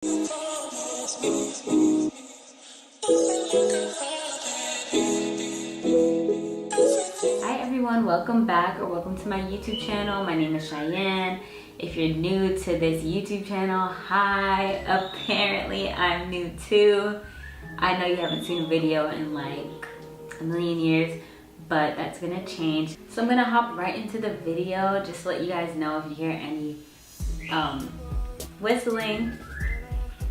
Hi everyone, welcome back or welcome to my YouTube channel. My name is Cheyenne. If you're new to this YouTube channel, hi. Apparently I'm new too. I know you haven't seen a video in like a million years, but that's gonna change. So I'm gonna hop right into the video just to let you guys know if you hear any whistling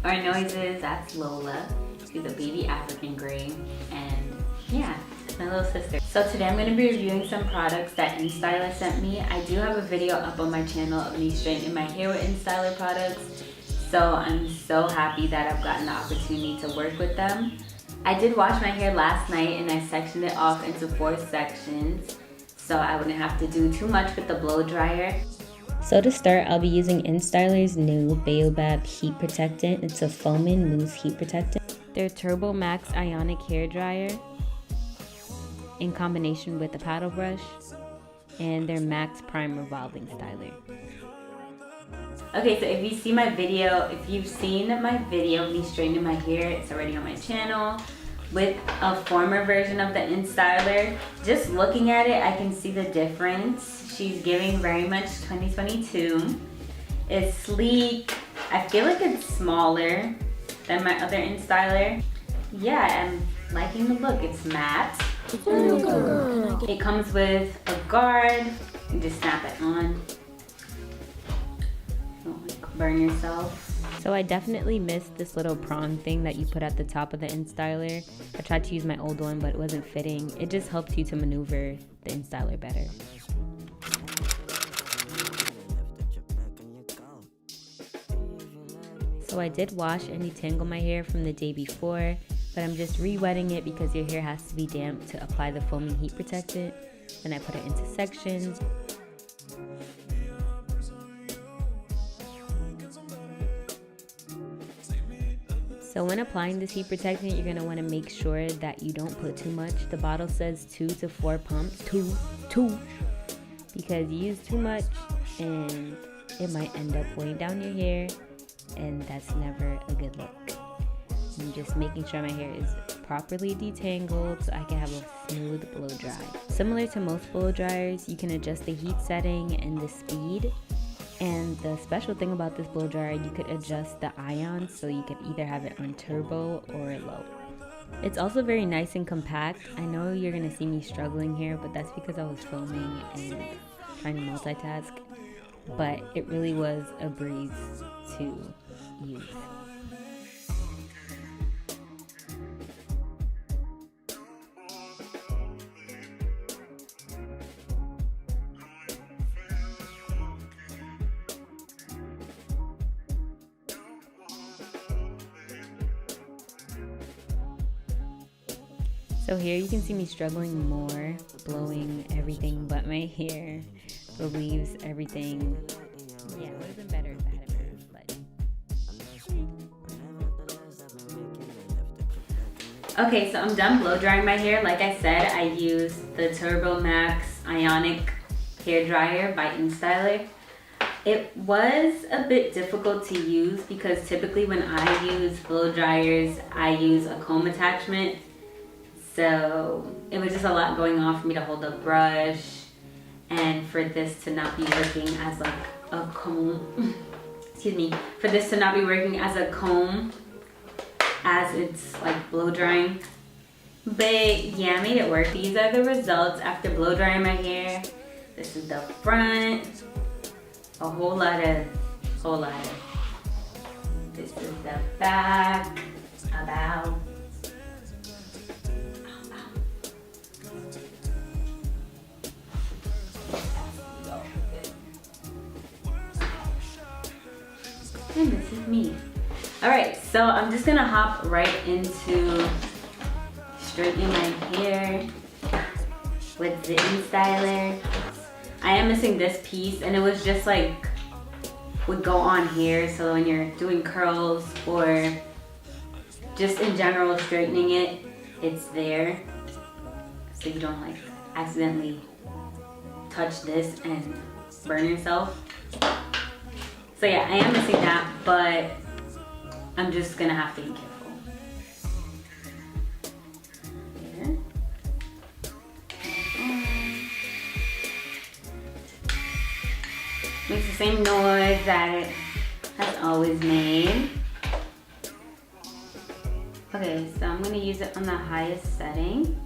or noises. That's Lola. She's a baby African gray, and yeah, my little sister. So today I'm going to be reviewing some products that InStyler sent me. I do have a video up on my channel of me straightening my hair with InStyler products, so I'm so happy that I've gotten the opportunity to work with them. I did wash my hair last night and I sectioned it off into 4 sections so I wouldn't have to do too much with the blow dryer. So to start, I'll be using InStyler's new Baobab Heat Protectant. It's a foaming mousse heat protectant. Their Turbo Max Ionic Hair Dryer in combination with a paddle brush, and their Max Prime Revolving Styler. Okay, so if you've seen my video of me straightening my hair, it's already on my channel with a former version of the InStyler. Just looking at it, I can see the difference. She's giving very much 2022. It's sleek. I feel like it's smaller than my other InStyler. Yeah, I'm liking the look. It's matte. It comes with a guard. You just snap it on. Don't like burn yourself. So I definitely missed this little prong thing that you put at the top of the InStyler. I tried to use my old one, but it wasn't fitting. It just helps you to maneuver the InStyler better. So I did wash and detangle my hair from the day before, but I'm just re-wetting it because your hair has to be damp to apply the foaming heat protectant. Then I put it into sections. So when applying this heat protectant, you're gonna wanna make sure that you don't put too much. The bottle says 2 to 4 pumps, two, because you use too much and it might end up weighing down your hair, and that's never a good look. I'm just making sure my hair is properly detangled so I can have a smooth blow dry. Similar to most blow dryers, you can adjust the heat setting and the speed. And the special thing about this blow dryer, you could adjust the ions, so you could either have it on turbo or low. It's also very nice and compact. I know you're gonna see me struggling here, but that's because I was filming and trying to multitask. But it really was a breeze to use. So here you can see me struggling more, blowing everything but my hair, the leaves, everything. Yeah, it would have been better if I had a mirror, but. Okay, so I'm done blow drying my hair. Like I said, I used the Turbo Max Ionic Hair Dryer by InStyler. It was a bit difficult to use because typically when I use blow dryers, I use a comb attachment. So it was just a lot going on for me to hold a brush and for this to not be working as like a comb. Excuse me. For this to not be working as a comb as it's like blow drying. But yeah, I made it work. These are the results after blow drying my hair. This is the front. A whole lot of. This is the back. About. And this is me. Alright, so I'm just gonna hop right into straightening my hair with the InStyler. I am missing this piece, and it was just like would go on here, so when you're doing curls or just in general straightening it, it's there so you don't like accidentally touch this and burn yourself. So yeah, I am missing that, but I'm just gonna have to be careful. Here. Makes the same noise that it has always made. Okay, so I'm gonna use it on the highest setting.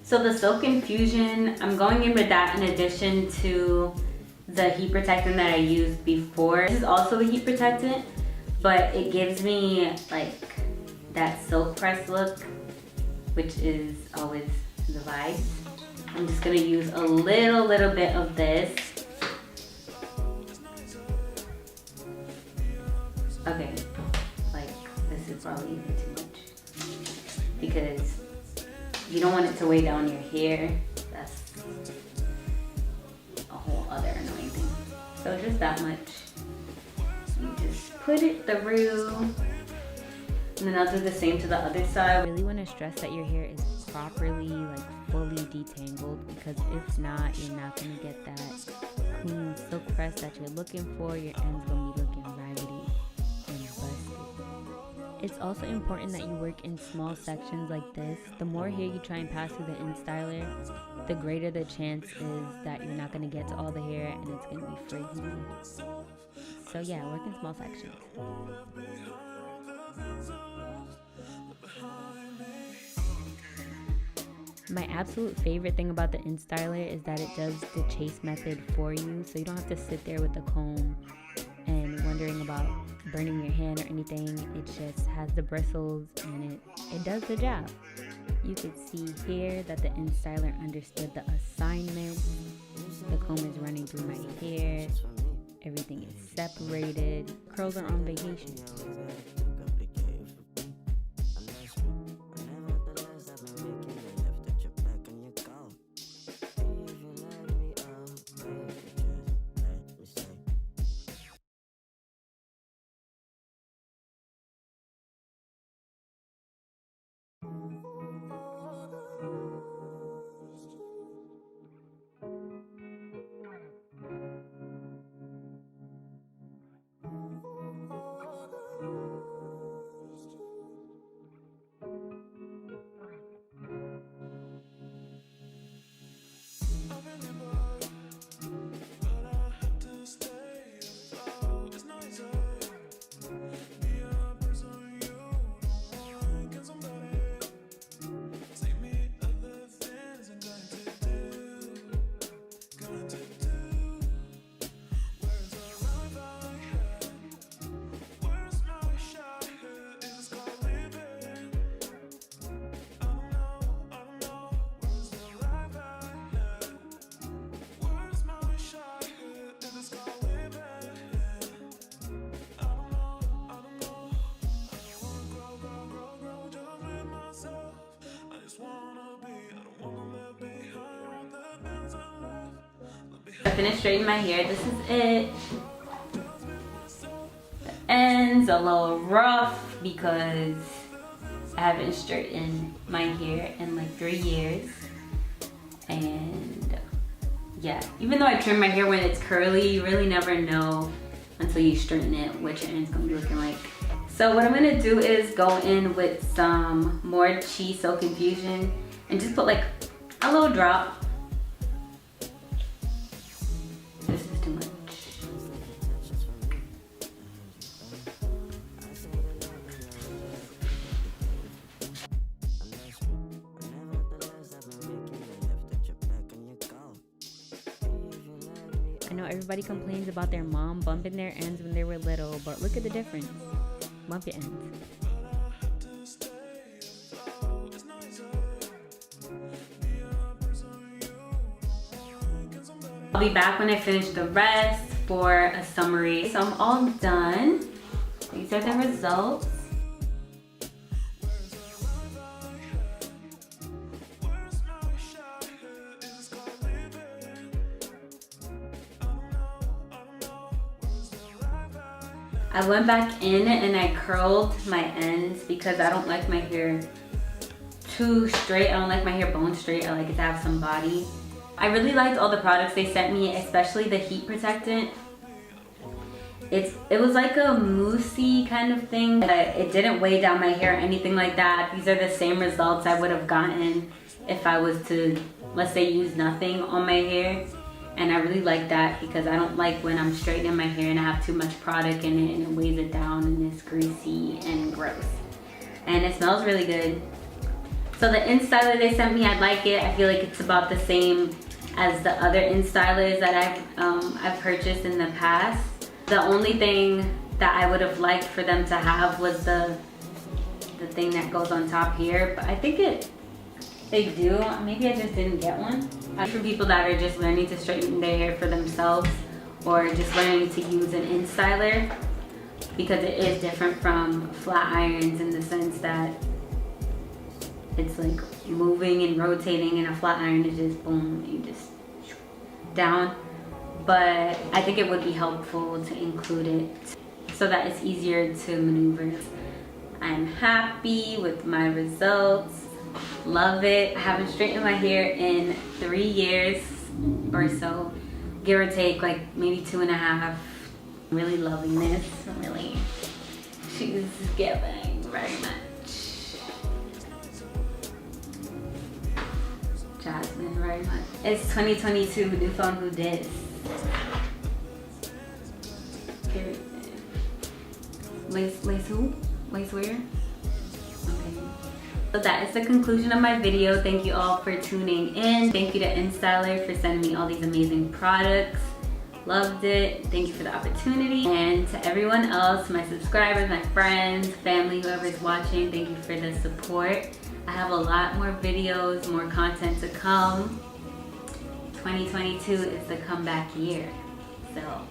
So the Silk Infusion, I'm going in with that in addition to the heat protectant that I used before. This is also a heat protectant, but it gives me like that silk press look, which is always the vibe. I'm just gonna use a little bit of this. Okay, like this is probably even too much because you don't want it to weigh down your hair. That's a whole other annoying thing. So just that much. You just put it through. And then I'll do the same to the other side. I really want to stress that your hair is properly, like fully detangled, because if not, you're not going to get that clean silk press that you're looking for. Your end's going to be looking raggedy and busted. It's also important that you work in small sections like this. The more hair you try and pass through the InStyler, the greater the chance is that you're not going to get to all the hair and it's going to be frizzy. So yeah, work in small sections. My absolute favorite thing about the InStyler is that it does the chase method for you, so you don't have to sit there with the comb and wondering about burning your hand or anything. It just has the bristles and it does the job. You could see here that the InStyler understood the assignment. The comb is running through my hair. Everything is separated. Curls are on vacation. I finished straightening my hair. This is it. The ends a little rough because I haven't straightened my hair in like 3 years. And yeah, even though I trim my hair when it's curly, you really never know until you straighten it what your end's gonna be looking like. So what I'm gonna do is go in with some more Chi Silk Infusion and just put like a little drop. This is too much. I know everybody complains about their mom bumping their ends when they were little, but look at the difference. Bump your ends. I'll be back when I finish the rest for a summary. So I'm all done. These are the results. I went back in and I curled my ends because I don't like my hair too straight. I don't like my hair bone straight. I like it to have some body. I really liked all the products they sent me, especially the heat protectant. It was like a moussey kind of thing, but it didn't weigh down my hair or anything like that. These are the same results I would have gotten if I was to, let's say, use nothing on my hair. And I really like that because I don't like when I'm straightening my hair and I have too much product in it and it weighs it down and it's greasy and gross. And it smells really good. So the InStyler they sent me, I like it. I feel like it's about the same as the other InStylers that I've purchased in the past. The only thing that I would have liked for them to have was the thing that goes on top here, but I think they do. Maybe I just didn't get one. For people that are just learning to straighten their hair for themselves or just learning to use an InStyler, because it is different from flat irons in the sense that it's like moving and rotating, and a flat iron is just boom, you just down. But I think it would be helpful to include it so that it's easier to maneuver. I'm happy with my results. Love it. I haven't straightened my hair in 3 years or so, give or take, like maybe 2.5. Really loving this. Really, she's giving very much. Jasmine, very much. It's 2022. Who phone who dis? Lace who? Lace where? Okay. So that is the conclusion of my video. Thank you all for tuning in. Thank you to InStyler for sending me all these amazing products. Loved it. Thank you for the opportunity. And to everyone else, my subscribers, my friends, family, whoever's watching, thank you for the support. I have a lot more videos, more content to come. 2022 is the comeback year. So